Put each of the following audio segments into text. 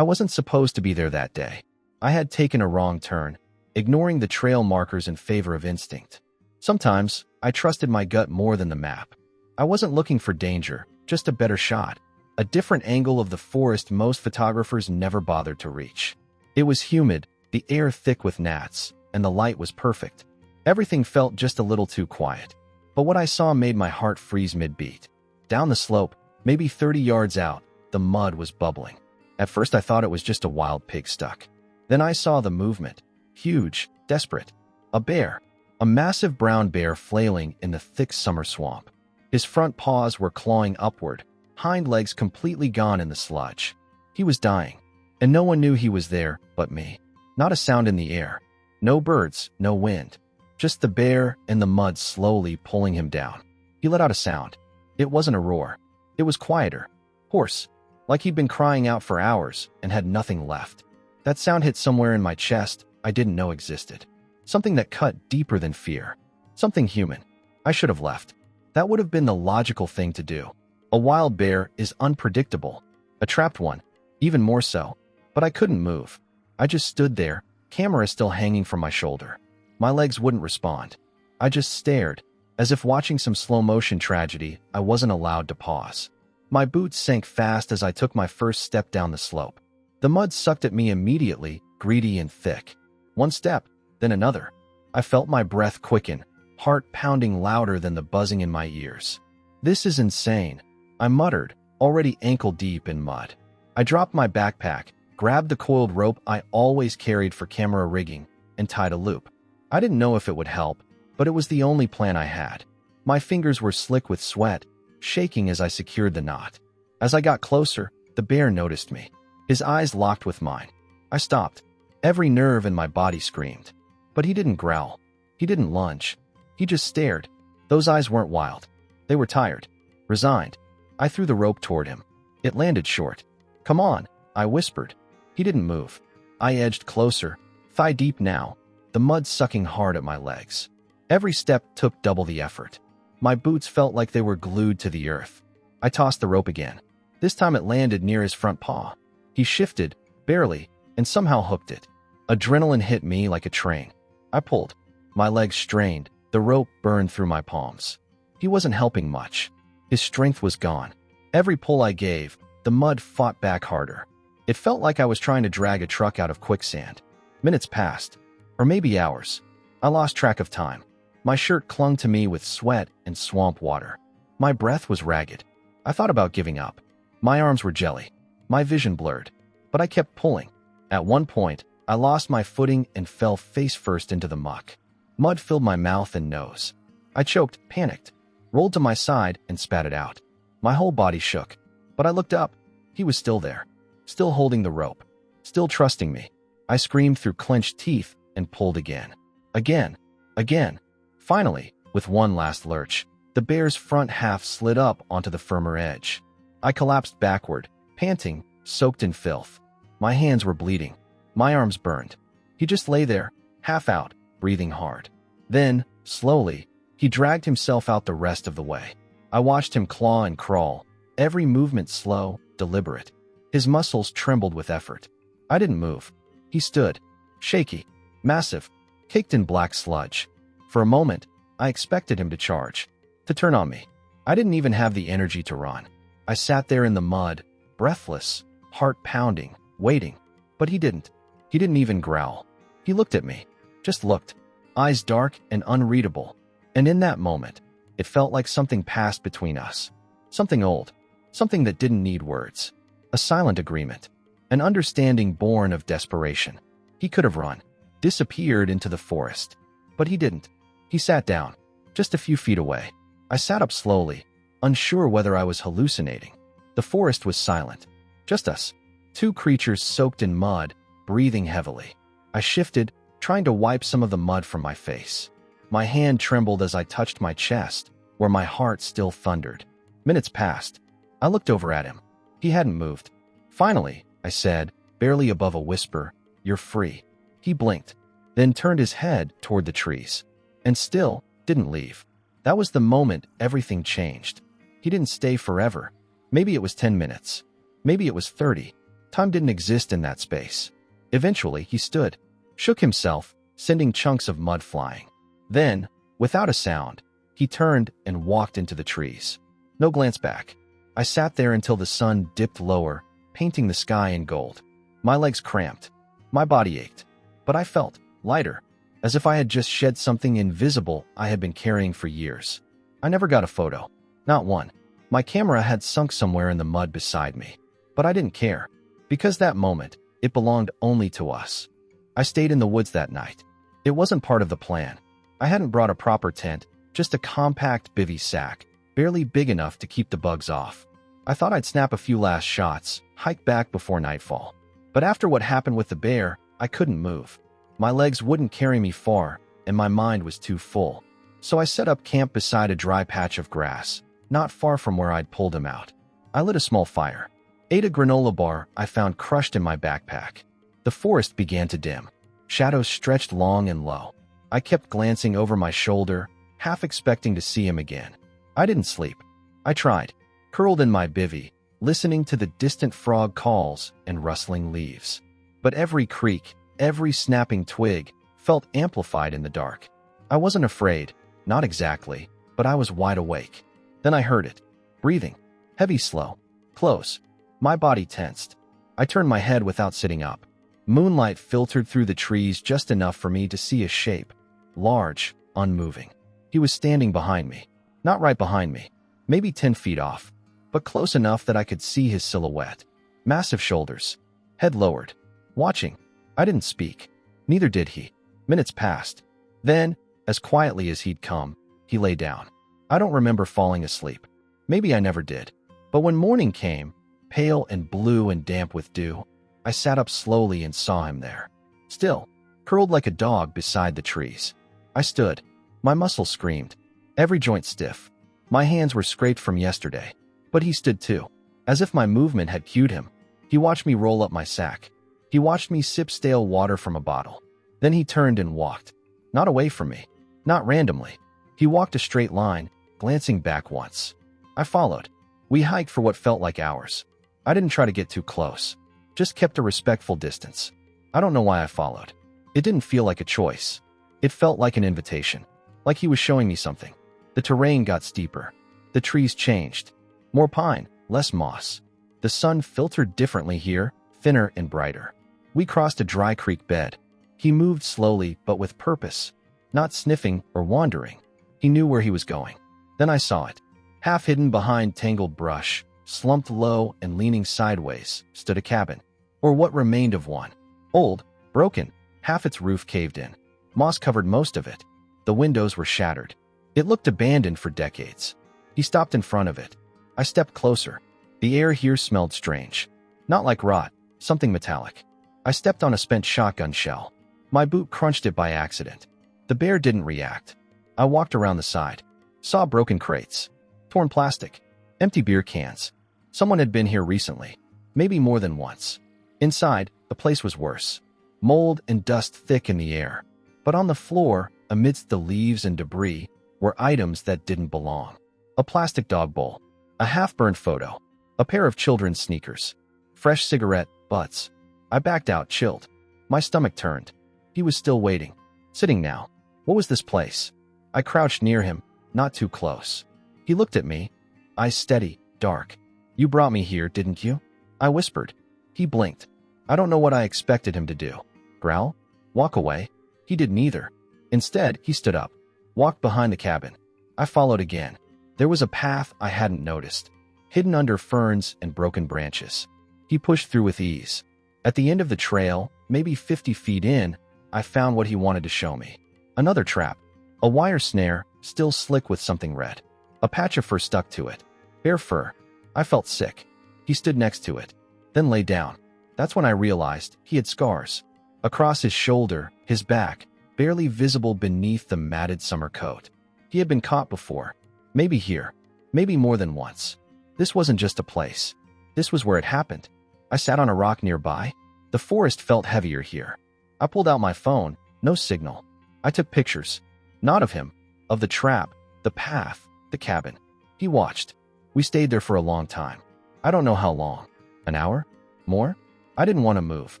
I wasn't supposed to be there that day. I had taken a wrong turn, ignoring the trail markers in favor of instinct. Sometimes, I trusted my gut more than the map. I wasn't looking for danger, just a better shot. A different angle of the forest most photographers never bothered to reach. It was humid, the air thick with gnats, and the light was perfect. Everything felt just a little too quiet. But what I saw made my heart freeze mid-beat. Down the slope, maybe 30 yards out, the mud was bubbling. At first I thought it was just a wild pig stuck. Then I saw the movement. Huge, desperate. A bear. A massive brown bear flailing in the thick summer swamp. His front paws were clawing upward, hind legs completely gone in the sludge. He was dying, and no one knew he was there but me. Not a sound in the air. No birds, no wind. Just the bear and the mud slowly pulling him down. He let out a sound. It wasn't a roar. It was quieter. Hoarse. Like he'd been crying out for hours and had nothing left. That sound hit somewhere in my chest I didn't know existed. Something that cut deeper than fear. Something human. I should have left. That would have been the logical thing to do. A wild bear is unpredictable. A trapped one, even more so. But I couldn't move. I just stood there, camera still hanging from my shoulder. My legs wouldn't respond. I just stared, as if watching some slow-motion tragedy. I wasn't allowed to pause. My boots sank fast as I took my first step down the slope. The mud sucked at me immediately, greedy and thick. One step, then another. I felt my breath quicken, heart pounding louder than the buzzing in my ears. This is insane, I muttered, already ankle-deep in mud. I dropped my backpack, grabbed the coiled rope I always carried for camera rigging, and tied a loop. I didn't know if it would help, but it was the only plan I had. My fingers were slick with sweat, shaking as I secured the knot. As I got closer, the bear noticed me. His eyes locked with mine. I stopped. Every nerve in my body screamed. But he didn't growl. He didn't lunge. He just stared. Those eyes weren't wild. They were tired. Resigned. I threw the rope toward him. It landed short. "Come on," I whispered. He didn't move. I edged closer, thigh deep now, the mud sucking hard at my legs. Every step took double the effort. My boots felt like they were glued to the earth. I tossed the rope again. This time it landed near his front paw. He shifted, barely, and somehow hooked it. Adrenaline hit me like a train. I pulled. My legs strained. The rope burned through my palms. He wasn't helping much. His strength was gone. Every pull I gave, the mud fought back harder. It felt like I was trying to drag a truck out of quicksand. Minutes passed, or maybe hours. I lost track of time. My shirt clung to me with sweat and swamp water. My breath was ragged. I thought about giving up. My arms were jelly. My vision blurred. But I kept pulling. At one point, I lost my footing and fell face first into the muck. Mud filled my mouth and nose. I choked, panicked, rolled to my side, and spat it out. My whole body shook. But I looked up. He was still there. Still holding the rope. Still trusting me. I screamed through clenched teeth and pulled again. Again. Again. Finally, with one last lurch, the bear's front half slid up onto the firmer edge. I collapsed backward, panting, soaked in filth. My hands were bleeding. My arms burned. He just lay there, half out, breathing hard. Then, slowly, he dragged himself out the rest of the way. I watched him claw and crawl, every movement slow, deliberate. His muscles trembled with effort. I didn't move. He stood, shaky, massive, caked in black sludge. For a moment, I expected him to charge, to turn on me. I didn't even have the energy to run. I sat there in the mud, breathless, heart pounding, waiting. But he didn't. He didn't even growl. He looked at me. Just looked. Eyes dark and unreadable. And in that moment, it felt like something passed between us. Something old. Something that didn't need words. A silent agreement. An understanding born of desperation. He could have run. Disappeared into the forest. But he didn't. He sat down. Just a few feet away. I sat up slowly, unsure whether I was hallucinating. The forest was silent. Just us. Two creatures soaked in mud, breathing heavily. I shifted, trying to wipe some of the mud from my face. My hand trembled as I touched my chest, where my heart still thundered. Minutes passed. I looked over at him. He hadn't moved. Finally, I said, barely above a whisper, "You're free." He blinked, then turned his head toward the trees. And still didn't leave. That was the moment everything changed. He didn't stay forever. Maybe it was 10 minutes. Maybe it was 30. Time didn't exist in that space. Eventually, he stood, shook himself, sending chunks of mud flying. Then, without a sound, he turned and walked into the trees. No glance back. I sat there until the sun dipped lower, painting the sky in gold. My legs cramped. My body ached. But I felt lighter, as if I had just shed something invisible I had been carrying for years. I never got a photo. Not one. My camera had sunk somewhere in the mud beside me. But I didn't care. Because that moment, it belonged only to us. I stayed in the woods that night. It wasn't part of the plan. I hadn't brought a proper tent, just a compact bivy sack, barely big enough to keep the bugs off. I thought I'd snap a few last shots, hike back before nightfall. But after what happened with the bear, I couldn't move. My legs wouldn't carry me far, and my mind was too full. So I set up camp beside a dry patch of grass, not far from where I'd pulled him out. I lit a small fire, ate a granola bar I found crushed in my backpack. The forest began to dim. Shadows stretched long and low. I kept glancing over my shoulder, half expecting to see him again. I didn't sleep. I tried, curled in my bivvy, listening to the distant frog calls and rustling leaves. But every creak, every snapping twig, felt amplified in the dark. I wasn't afraid, not exactly, but I was wide awake. Then I heard it. Breathing. Heavy, slow. Close. My body tensed. I turned my head without sitting up. Moonlight filtered through the trees just enough for me to see a shape. Large, unmoving. He was standing behind me. Not right behind me. Maybe 10 feet off. But close enough that I could see his silhouette. Massive shoulders. Head lowered. Watching. I didn't speak. Neither did he. Minutes passed. Then, as quietly as he'd come, he lay down. I don't remember falling asleep. Maybe I never did. But when morning came, pale and blue and damp with dew, I sat up slowly and saw him there. Still, curled like a dog beside the trees. I stood. My muscles screamed. Every joint stiff. My hands were scraped from yesterday. But he stood too, as if my movement had cued him. He watched me roll up my sack. He watched me sip stale water from a bottle. Then he turned and walked. Not away from me. Not randomly. He walked a straight line, glancing back once. I followed. We hiked for what felt like hours. I didn't try to get too close. Just kept a respectful distance. I don't know why I followed. It didn't feel like a choice. It felt like an invitation. Like he was showing me something. The terrain got steeper. The trees changed. More pine, less moss. The sun filtered differently here, thinner and brighter. We crossed a dry creek bed. He moved slowly but with purpose. Not sniffing or wandering. He knew where he was going. Then I saw it. Half hidden behind tangled brush, slumped low and leaning sideways, stood a cabin. Or what remained of one. Old, broken, half its roof caved in. Moss covered most of it. The windows were shattered. It looked abandoned for decades. He stopped in front of it. I stepped closer. The air here smelled strange. Not like rot, something metallic. I stepped on a spent shotgun shell. My boot crunched it by accident. The bear didn't react. I walked around the side. Saw broken crates. Torn plastic. Empty beer cans. Someone had been here recently. Maybe more than once. Inside, the place was worse. Mold and dust thick in the air. But on the floor, amidst the leaves and debris, were items that didn't belong. A plastic dog bowl. A half-burned photo. A pair of children's sneakers. Fresh cigarette butts. I backed out, chilled. My stomach turned. He was still waiting. Sitting now. What was this place? I crouched near him, not too close. He looked at me. Eyes steady, dark. You brought me here, didn't you? I whispered. He blinked. I don't know what I expected him to do. Growl? Walk away? He did neither. Instead, he stood up. Walked behind the cabin. I followed again. There was a path I hadn't noticed, hidden under ferns and broken branches. He pushed through with ease. At the end of the trail, maybe 50 feet in, I found what he wanted to show me. Another trap. A wire snare, still slick with something red. A patch of fur stuck to it. Bear fur. I felt sick. He stood next to it, then lay down. That's when I realized he had scars. Across his shoulder, his back, barely visible beneath the matted summer coat. He had been caught before. Maybe here. Maybe more than once. This wasn't just a place. This was where it happened. I sat on a rock nearby. The forest felt heavier here. I pulled out my phone. No signal. I took pictures. Not of him. Of the trap. The path. The cabin. He watched. We stayed there for a long time. I don't know how long. An hour? More? I didn't want to move.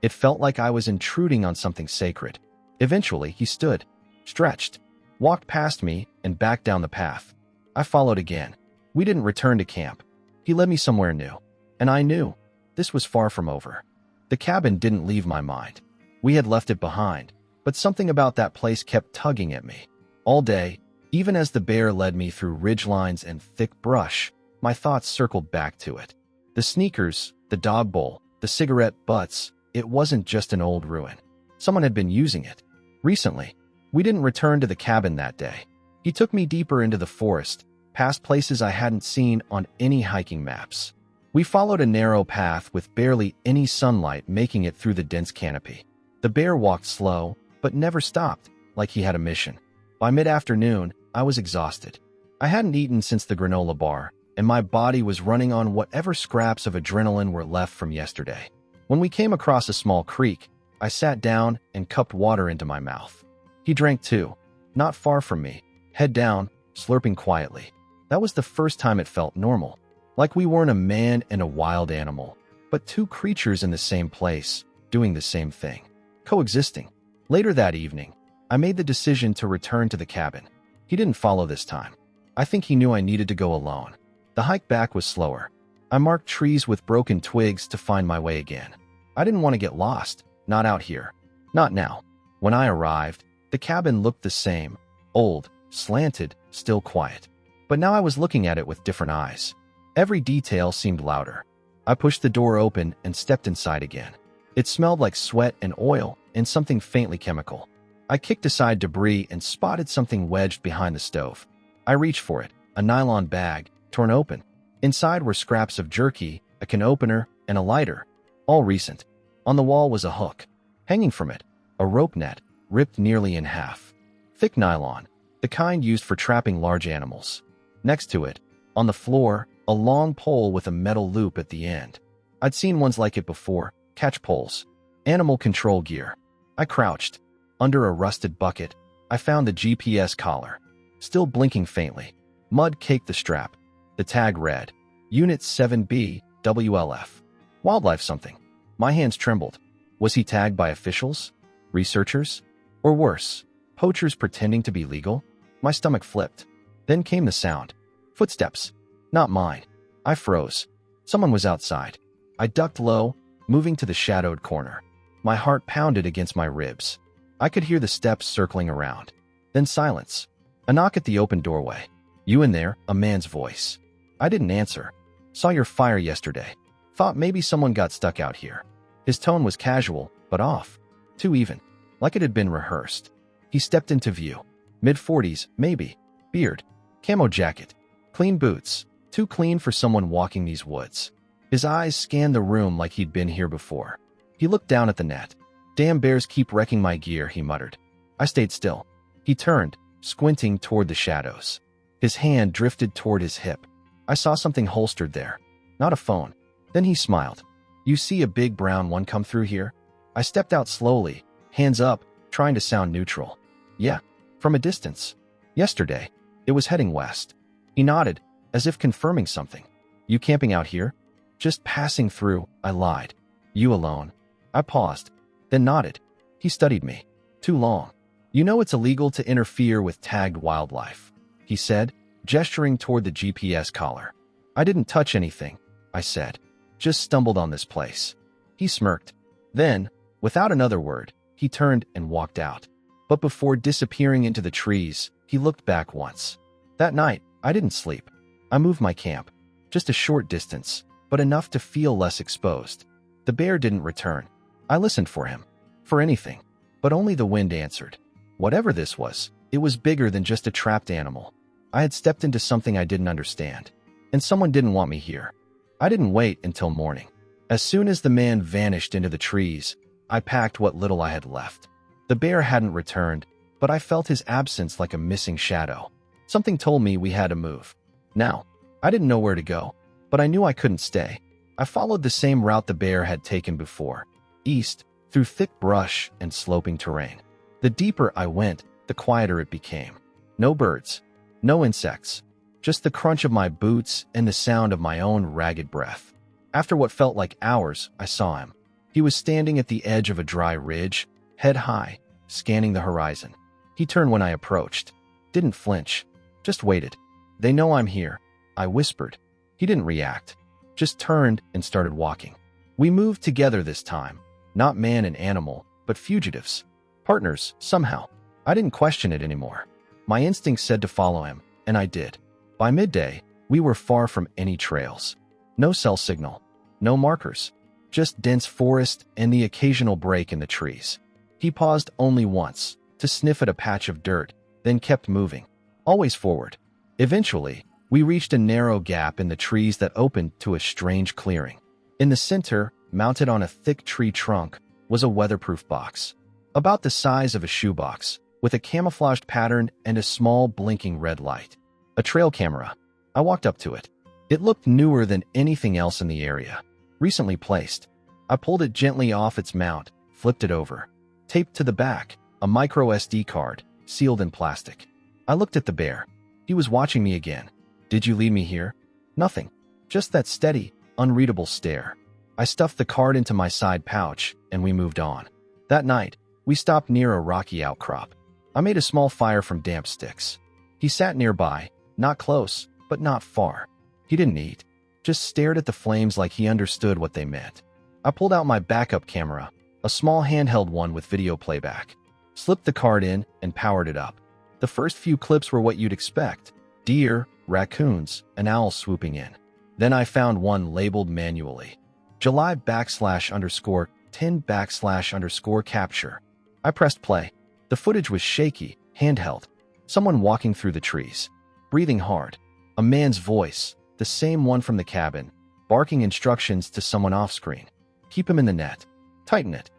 It felt like I was intruding on something sacred. Eventually, he stood, stretched, walked past me, and back down the path. I followed again. We didn't return to camp. He led me somewhere new. And I knew this was far from over. The cabin didn't leave my mind. We had left it behind, but something about that place kept tugging at me. All day, even as the bear led me through ridgelines and thick brush, my thoughts circled back to it. The sneakers, the dog bowl, the cigarette butts, it wasn't just an old ruin. Someone had been using it. Recently, we didn't return to the cabin that day. He took me deeper into the forest, past places I hadn't seen on any hiking maps. We followed a narrow path with barely any sunlight making it through the dense canopy. The bear walked slow, but never stopped, like he had a mission. By mid-afternoon, I was exhausted. I hadn't eaten since the granola bar, and my body was running on whatever scraps of adrenaline were left from yesterday. When we came across a small creek, I sat down and cupped water into my mouth. He drank too, not far from me, head down, slurping quietly. That was the first time it felt normal, like we weren't a man and a wild animal, but two creatures in the same place, doing the same thing, coexisting. Later that evening, I made the decision to return to the cabin. He didn't follow this time. I think he knew I needed to go alone. The hike back was slower. I marked trees with broken twigs to find my way again. I didn't want to get lost, not out here. Not now. When I arrived, the cabin looked the same, old, slanted, still quiet. But now I was looking at it with different eyes. Every detail seemed louder. I pushed the door open and stepped inside again. It smelled like sweat and oil and something faintly chemical. I kicked aside debris and spotted something wedged behind the stove. I reached for it, a nylon bag, torn open. Inside were scraps of jerky, a can opener, and a lighter, all recent. On the wall was a hook. Hanging from it, a rope net, ripped nearly in half. Thick nylon, the kind used for trapping large animals. Next to it, on the floor, a long pole with a metal loop at the end. I'd seen ones like it before, catch poles. Animal control gear. I crouched. Under a rusted bucket, I found the GPS collar, still blinking faintly. Mud caked the strap. The tag read, Unit 7B, WLF. Wildlife something. My hands trembled. Was he tagged by officials? Researchers? Or worse, poachers pretending to be legal? My stomach flipped. Then came the sound. Footsteps. Not mine. I froze. Someone was outside. I ducked low, moving to the shadowed corner. My heart pounded against my ribs. I could hear the steps circling around. Then silence. A knock at the open doorway. You in there? A man's voice. I didn't answer. Saw your fire yesterday. Thought maybe someone got stuck out here. His tone was casual, but off. Too even. Like it had been rehearsed. He stepped into view. Mid-40s, maybe. Beard. Camo jacket. Clean boots. Too clean for someone walking these woods. His eyes scanned the room like he'd been here before. He looked down at the net. Damn bears keep wrecking my gear, he muttered. I stayed still. He turned, squinting toward the shadows. His hand drifted toward his hip. I saw something holstered there. Not a phone. Then he smiled. You see a big brown one come through here? I stepped out slowly, hands up, trying to sound neutral. Yeah, from a distance. Yesterday, it was heading west. He nodded, as if confirming something. You camping out here? Just passing through, I lied. You alone? I paused, then nodded. He studied me. Too long. You know it's illegal to interfere with tagged wildlife, he said, gesturing toward the GPS collar. I didn't touch anything, I said. Just stumbled on this place. He smirked. Then, without another word, he turned and walked out. But before disappearing into the trees, he looked back once. That night, I didn't sleep. I moved my camp. Just a short distance, but enough to feel less exposed. The bear didn't return. I listened for him. For anything. But only the wind answered. Whatever this was, it was bigger than just a trapped animal. I had stepped into something I didn't understand. And someone didn't want me here. I didn't wait until morning. As soon as the man vanished into the trees, I packed what little I had left. The bear hadn't returned, but I felt his absence like a missing shadow. Something told me we had to move. Now, I didn't know where to go, but I knew I couldn't stay. I followed the same route the bear had taken before, east, through thick brush and sloping terrain. The deeper I went, the quieter it became. No birds, no insects, just the crunch of my boots and the sound of my own ragged breath. After what felt like hours, I saw him. He was standing at the edge of a dry ridge, head high, scanning the horizon. He turned when I approached. Didn't flinch. Just waited. "They know I'm here," I whispered. He didn't react. Just turned and started walking. We moved together this time. Not man and animal, but fugitives. Partners, somehow. I didn't question it anymore. My instinct said to follow him, and I did. By midday, we were far from any trails. No cell signal. No markers. Just dense forest and the occasional break in the trees. He paused only once, to sniff at a patch of dirt, then kept moving. Always forward. Eventually, we reached a narrow gap in the trees that opened to a strange clearing. In the center, mounted on a thick tree trunk, was a weatherproof box. About the size of a shoebox, with a camouflaged pattern and a small blinking red light. A trail camera. I walked up to it. It looked newer than anything else in the area. Recently placed. I pulled it gently off its mount, flipped it over. Taped to the back, a micro SD card, sealed in plastic. I looked at the bear. He was watching me again. "Did you lead me here?" "Nothing. Just that steady, unreadable stare." I stuffed the card into my side pouch, and we moved on. That night, we stopped near a rocky outcrop. I made a small fire from damp sticks. He sat nearby, not close, but not far. He didn't eat, just stared at the flames like he understood what they meant. I pulled out my backup camera, a small handheld one with video playback. Slipped the card in and powered it up. The first few clips were what you'd expect. Deer, raccoons, an owl swooping in. Then I found one labeled manually. July /_10 capture. I pressed play. The footage was shaky, handheld. Someone walking through the trees. Breathing hard. A man's voice, the same one from the cabin, barking instructions to someone off-screen. "Keep him in the net. Tighten it."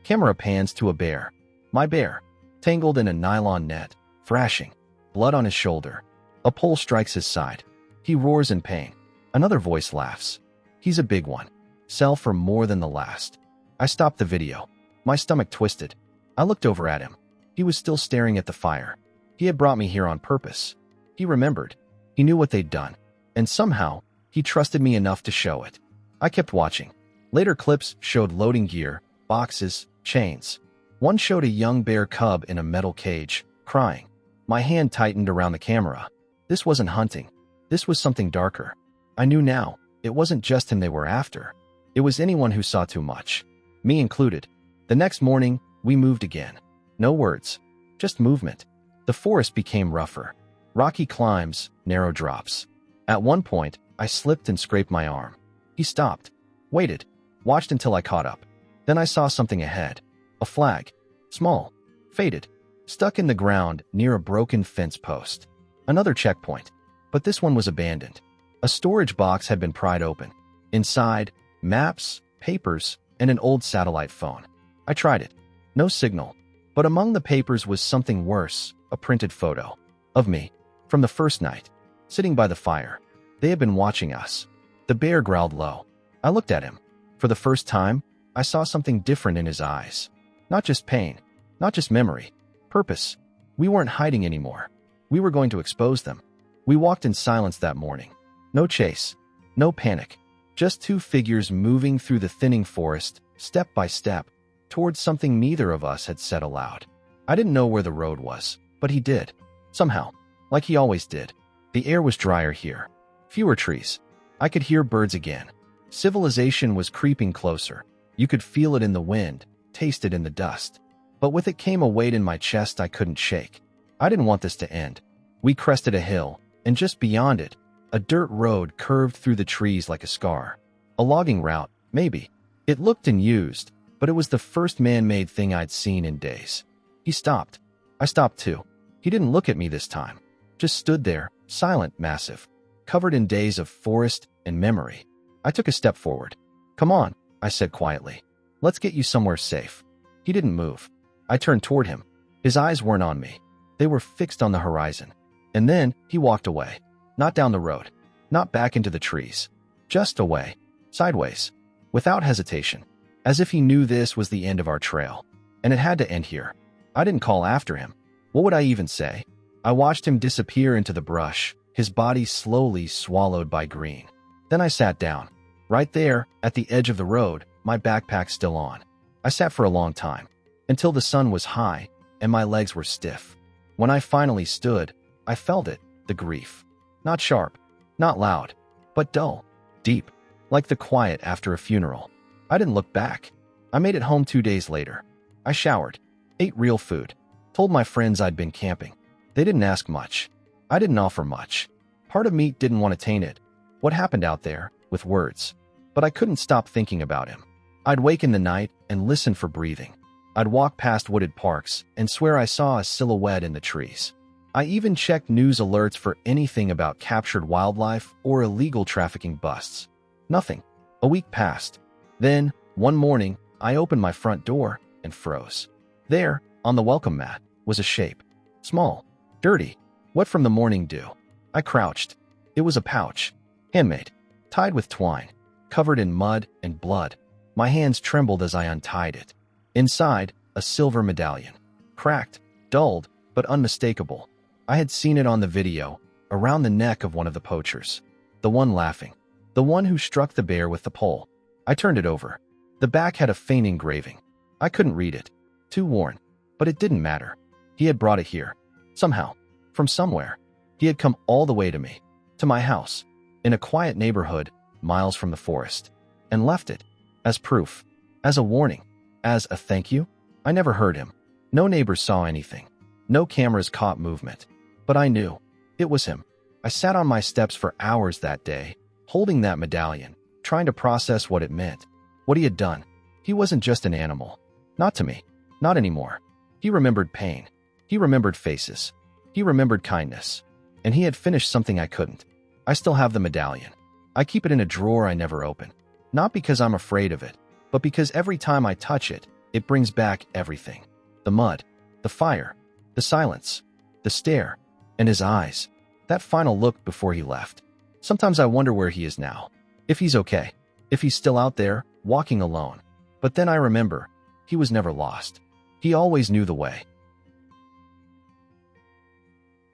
Camera pans to a bear. My bear, tangled in a nylon net, thrashing. Blood on his shoulder. A pole strikes his side. He roars in pain. Another voice laughs. "He's a big one. Sell for more than the last." I stopped the video. My stomach twisted. I looked over at him. He was still staring at the fire. He had brought me here on purpose. He remembered. He knew what they'd done. And somehow, he trusted me enough to show it. I kept watching. Later clips showed loading gear, boxes, chains. One showed a young bear cub in a metal cage, crying. My hand tightened around the camera. This wasn't hunting. This was something darker. I knew now, it wasn't just him they were after. It was anyone who saw too much. Me included. The next morning, we moved again. No words. Just movement. The forest became rougher. Rocky climbs, narrow drops. At one point, I slipped and scraped my arm. He stopped. Waited. Watched until I caught up. Then I saw something ahead. A flag. Small. Faded. Stuck in the ground near a broken fence post. Another checkpoint. But this one was abandoned. A storage box had been pried open. Inside, maps, papers, and an old satellite phone. I tried it. No signal. But among the papers was something worse, a printed photo. Of me. From the first night. Sitting by the fire. They had been watching us. The bear growled low. I looked at him. For the first time, I saw something different in his eyes. Not just pain. Not just memory. Purpose. We weren't hiding anymore. We were going to expose them. We walked in silence that morning. No chase. No panic. Just two figures moving through the thinning forest, step by step, towards something neither of us had said aloud. I didn't know where the road was, but he did. Somehow. Like he always did. The air was drier here. Fewer trees. I could hear birds again. Civilization was creeping closer. You could feel it in the wind, taste it in the dust. But with it came a weight in my chest I couldn't shake. I didn't want this to end. We crested a hill, and just beyond it, a dirt road curved through the trees like a scar. A logging route, maybe. It looked unused, but it was the first man-made thing I'd seen in days. He stopped. I stopped too. He didn't look at me this time. Just stood there, silent, massive, covered in days of forest and memory. I took a step forward. "Come on," I said quietly. "Let's get you somewhere safe." He didn't move. I turned toward him. His eyes weren't on me. They were fixed on the horizon. And then he walked away. Not down the road. Not back into the trees. Just away. Sideways. Without hesitation. As if he knew this was the end of our trail. And it had to end here. I didn't call after him. What would I even say? I watched him disappear into the brush, his body slowly swallowed by green. Then I sat down. Right there, at the edge of the road, my backpack still on. I sat for a long time, until the sun was high and my legs were stiff. When I finally stood, I felt it, the grief. Not sharp, not loud, but dull, deep, like the quiet after a funeral. I didn't look back. I made it home 2 days later. I showered, ate real food, told my friends I'd been camping. They didn't ask much. I didn't offer much. Part of me didn't want to taint it, what happened out there, with words. But I couldn't stop thinking about him. I'd wake in the night and listen for breathing. I'd walk past wooded parks and swear I saw a silhouette in the trees. I even checked news alerts for anything about captured wildlife or illegal trafficking busts. Nothing. A week passed. Then, one morning, I opened my front door and froze. There, on the welcome mat, was a shape. Small, dirty, wet from the morning dew. I crouched. It was a pouch, handmade, tied with twine, covered in mud and blood. My hands trembled as I untied it. Inside, a silver medallion. Cracked, dulled, but unmistakable. I had seen it on the video, around the neck of one of the poachers. The one laughing. The one who struck the bear with the pole. I turned it over. The back had a faint engraving. I couldn't read it. Too worn. But it didn't matter. He had brought it here. Somehow. From somewhere. He had come all the way to me. To my house. In a quiet neighborhood, miles from the forest. And left it. As proof. As a warning. As a thank you. I never heard him. No neighbors saw anything. No cameras caught movement. But I knew. It was him. I sat on my steps for hours that day, holding that medallion, trying to process what it meant. What he had done. He wasn't just an animal. Not to me. Not anymore. He remembered pain. He remembered faces. He remembered kindness. And he had finished something I couldn't. I still have the medallion. I keep it in a drawer I never open. Not because I'm afraid of it, but because every time I touch it, it brings back everything. The mud, the fire, the silence, the stare, and his eyes. That final look before he left. Sometimes I wonder where he is now. If he's okay. If he's still out there, walking alone. But then I remember, he was never lost. He always knew the way.